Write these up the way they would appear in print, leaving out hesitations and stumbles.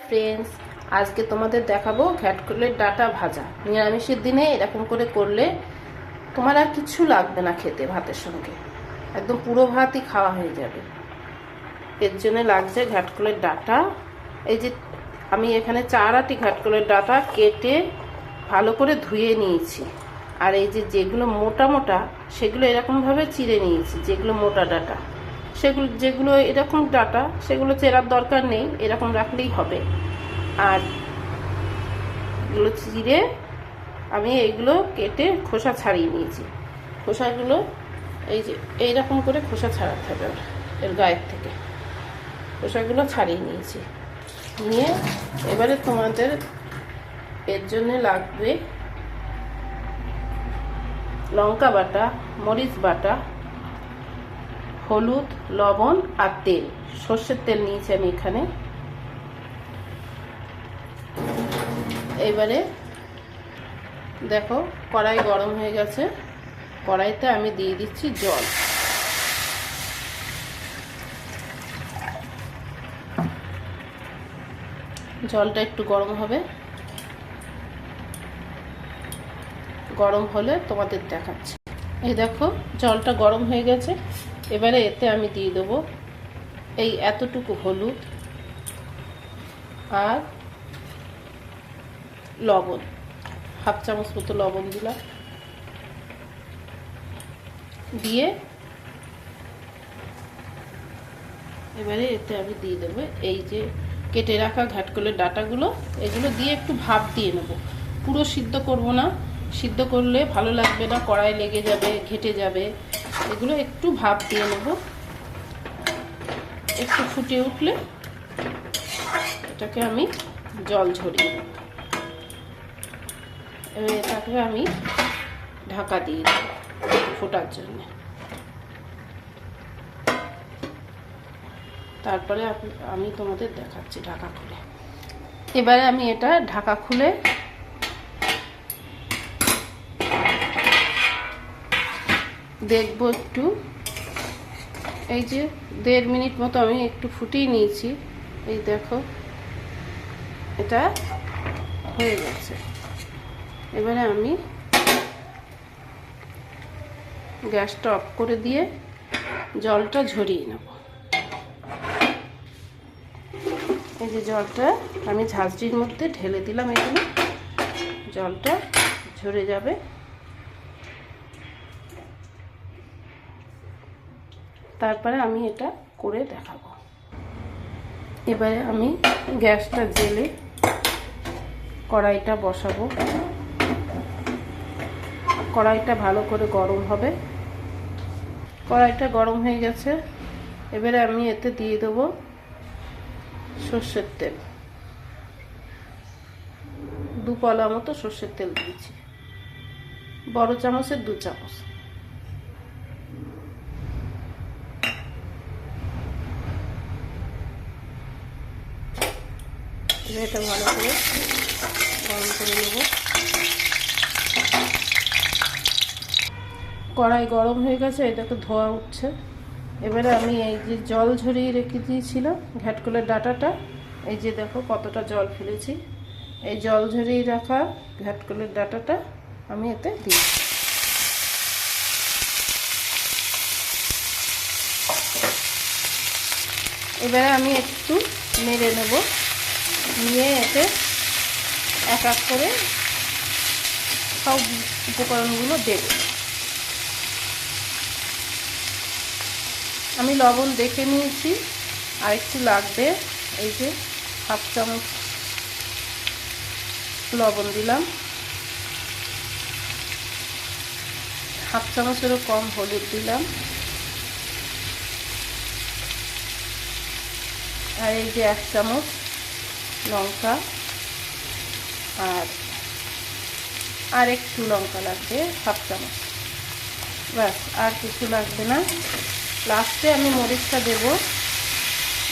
Friends, আজকে তোমাদের দেখাবো ঘ্যাটকলের ডাঁটা ভাজা। নিরামিষের দিনে এরকম করে করলে তোমার আর কিছু লাগবে না খেতে, ভাতের সঙ্গে একদম পুরো ভাতই খাওয়া হয়ে যাবে। এর জন্য লাগছে ঘ্যাটকলের ডাঁটা। এই যে আমি এখানে 4 আটি ঘ্যাটকলের ডাঁটা কেটে ভালো করে ধুয়ে নিয়েছি। আর এই যে যেগুলো মোটা মোটা সেগুলো এরকমভাবে চিড়ে নিয়েছি। যেগুলো মোটা ডাঁটা যেগুলো এরকম ডাঁটা সেগুলো চেরার দরকার নেই, এরকম রাখলেই হবে। আর এগুলো চিড়ে আমি এইগুলো কেটে খোসা ছাড়িয়ে নিয়েছি। খোসাগুলো এই যে এইরকম করে খোসা ছাড়াতে হবে, এর গায়ের থেকে খোসাগুলো ছাড়িয়ে নিয়েছি। নিয়ে এবারে তোমাদের এর জন্য লাগবে লঙ্কা বাটা, মরিচ বাটা, হলুদ, লবণ আর তেল। সর্ষের তেল নিয়েছি আমি এখানে। এবারে দেখো কড়াই গরম হয়ে গেছে। কড়াইতে আমি দিয়ে দিচ্ছি জল। জলটা একটু গরম হবে, গরম হলে তোমাদের দেখাচ্ছি। এই দেখো জলটা গরম হয়ে গেছে। এবারে এতে আমি দিয়ে দেবো এই এতটুকু হলুদ আর লবণ, হাফ চামচ মতো লবণ দিলাম। দিয়ে এবারে এতে আমি দিয়ে দেবো এই যে কেটে রাখা ঘ্যাটকলের ডাঁটাগুলো। এগুলো দিয়ে একটু ভাপ দিয়ে নেব, পুরো সিদ্ধ করব না। সিদ্ধ করলে ভালো লাগবে না, কড়াই লেগে যাবে, ঘেটে যাবে। এগুলো একটু ভাপ দিয়ে নেব। একটু ফুটে উঠলে এটাকে আমি জল ঝরিয়ে নেব। এবার এটাকে আমি ঢাকা দিয়ে দেব ফোটার জন্য। তারপরে আমি তোমাদের দেখাচ্ছি ঢাকা খুলে। এবারে আমি এটা ঢাকা খুলে দেখবো একটু। এই যে 1.5 মিনিট মতো আমি একটু ফুটিয়ে নিয়েছি। এই দেখো এটা হয়ে গেছে। এবারে আমি গ্যাসটা অফ করে দিয়ে জলটা ঝরিয়ে নেব। এই যে জলটা আমি ঝাঁঝরির মধ্যে ঢেলে দিলাম। এখানে জলটা ঝরে যাবে। তারপরে আমি এটা করে দেখাবো। এবারে আমি গ্যাসটা জ্বেলে কড়াইটা বসাবো। কড়াইটা ভালো করে গরম হবে। কড়াইটা গরম হয়ে গেছে। এবারে আমি এতে দিয়ে দেবো সর্ষের তেল। 2 পলা মতো সর্ষের তেল দিয়েছি, বড় চামচের 2 চামচ। এটা ভালো করে গরম করে নেব। কড়াই গরম হয়ে গেছে, এটাকে ধোয়া উঠছে। এবারে আমি এই যে জল ঝরিয়ে রেখে দিয়েছিলাম ঘ্যাটকলের ডাঁটাটা, এই যে দেখো কতটা জল ফেলেছি। এই জল ঝরিয়ে রাখা ঘ্যাটকলের ডাঁটাটা আমি এতে দিই। এবারে আমি একটু নেড়ে নেব। নিয়ে এতে এক এক করে সব উপকরণগুলো দেব। আমি লবণ দেখে নিয়েছি, আর একটু লাগবে। এই যে হাফ চামচ লবণ দিলাম, হাফ চামচেরও কম হলুদ দিলাম, আর এই যে 1 চামচ লঙ্কা, আর একটু লঙ্কা লাগবে, হাফ চামচ। ব্যাস, আর কিছু লাগবে না। লাস্টে আমি মরিচটা দেব।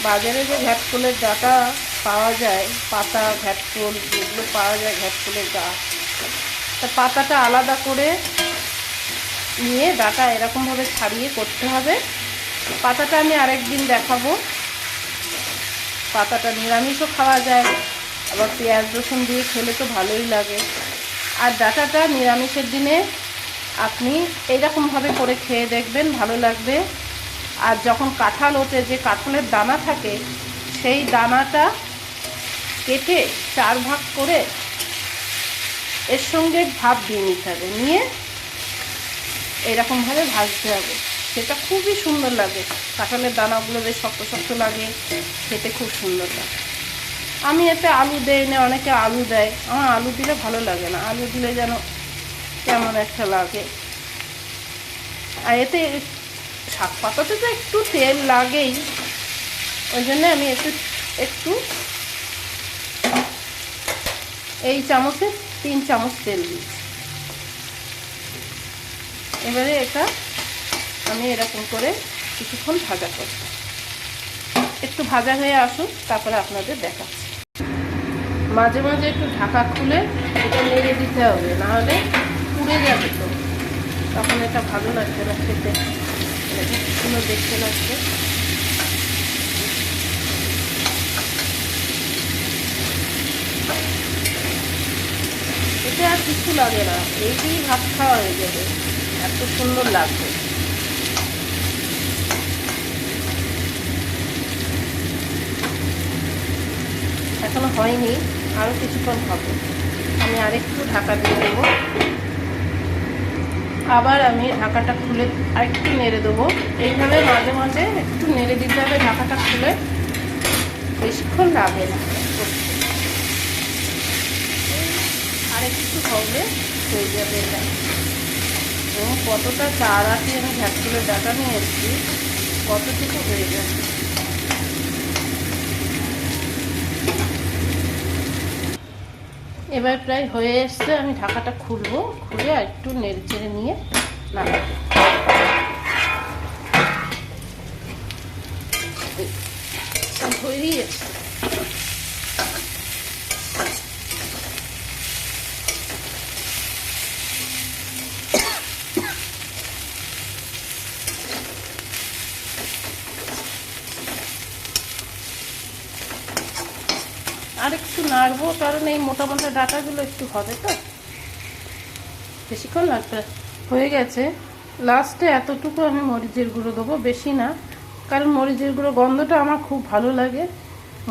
বাজারে যে ঘ্যাটকলের ডাঁটা পাওয়া যায়, পাতা ঘ্যাটকল যেগুলো পাওয়া যায় ঘ্যাটকলের গাছ, তা পাতাটা আলাদা করে নিয়ে ডাঁটা এরকমভাবে ছাড়িয়ে করতে হবে। পাতাটা আমি আরেকদিন দেখাবো। পাতাটা নিরামিষও খাওয়া যায়, আবার পেঁয়াজ রসুন দিয়ে খেলে তো ভালোই লাগে। আর ডাঁটাটা নিরামিষের দিনে আপনি এইরকমভাবে করে খেয়ে দেখবেন, ভালো লাগবে। আর যখন কাঁঠাল ওঠে, যে কাঁঠালের দানা থাকে, সেই দানাটা কেটে 4 ভাগ করে এর সঙ্গে ভাত দিয়ে নিতে হবে, নিয়ে এইরকমভাবে ভাজতে হবে। সেটা খুবই সুন্দর লাগে। কাঁঠালের দানাগুলো বেশ শক্ত শক্ত লাগে, খেতে খুব সুন্দর লাগে। আমি এতে আলু দেই না, অনেকে আলু দেয়, আমার আলু দিলে ভালো লাগে না। আলু দিলে যেন কেমন একটা লাগে। আর এতে শাক পাতাতে তো একটু তেল লাগেই, ওই জন্য আমি একটু এই চামচে 3 চামচ তেল দিচ্ছি। এবারে এটা আমি এরকম করে কিছুক্ষণ ভাজা করব। একটু ভাজা হয়ে আসুক, তারপরে আপনাদের দেখাচ্ছি। মাঝে মাঝে একটু ঢাকা খুলে এটা নেড়ে দিতে হবে, নাহলে পুড়ে যাবে, তো তখন এটা ভালো লাগবে না খেতে, সুন্দর দেখতে লাগবে। এতে আর কিছু লাগে না, এই দিয়েই ভাত খাওয়া হয়ে যাবে, এত সুন্দর লাগবে। এখনো হয়নি, আরও কিছুক্ষণ হবে। আমি আরেকটু ঢাকা দিয়ে দেবো। আবার আমি ঢাকাটা খুলে আরেকটু নেড়ে দেবো। এইভাবে মাঝে মাঝে একটু নেড়ে দিতে হবে ঢাকাটা খুলে, বেশিক্ষণ লাগে না। আরেকটু হবে, হয়ে যাবে এটা। এবং কতটা তাড়াতাড়ি আমি ঘ্যাটকুলের ডাটা নিয়ে এসেছি, কতটুকু হয়ে যাবে। এবার প্রায় হয়ে এসছে, আমি ঢাকাটা খুলবো, খুলে আর একটু নেড়ে চেড়ে নিয়ে নামাবো। হয়েই এসছে। আর একটু নাড়বো, কারণ এই মোটা মোটা ডাঁটাগুলো একটু হবে, তো বেশিক্ষণ লাগবে। হয়ে গেছে। লাস্টে এতটুকু আমি মরিচের গুঁড়ো দেবো, বেশি না, কারণ মরিচের গুঁড়ো গন্ধটা আমার খুব ভালো লাগে।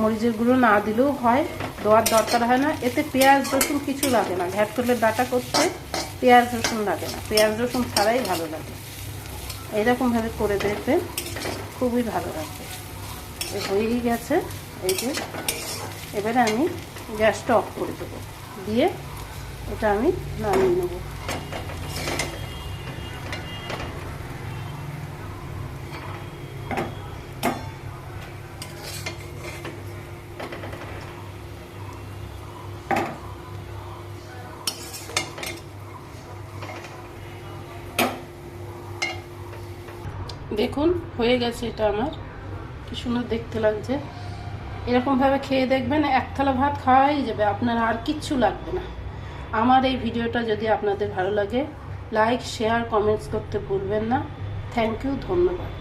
মরিচের গুঁড়ো না দিলেও হয়, দেওয়ার দরকার হয় না। এতে পেঁয়াজ রসুন কিছু লাগে না, ঘ্যাটকুলের ডাঁটা করতে পেঁয়াজ রসুন লাগে না, পেঁয়াজ রসুন ছাড়াই ভালো লাগে। এইরকমভাবে করে দেখবেন, খুবই ভালো লাগবে। হয়েই গেছে, এই যে। এবারে আমি গ্যাসটা অফ করে দেবো, দিয়ে এটা আমি নামিয়ে নেব। দেখুন হয়ে গেছে, এটা আমার কি সুন্দর দেখতে লাগছে। এরকমভাবে খেয়ে দেখবেন, 1 থালা ভাত খাওয়াই যাবে, আপনার আর কিচ্ছু লাগবে না। আমার এই ভিডিওটা যদি আপনাদের ভালো লাগে, লাইক শেয়ার কমেন্টস করতে ভুলবেন না। থ্যাংক ইউ, ধন্যবাদ।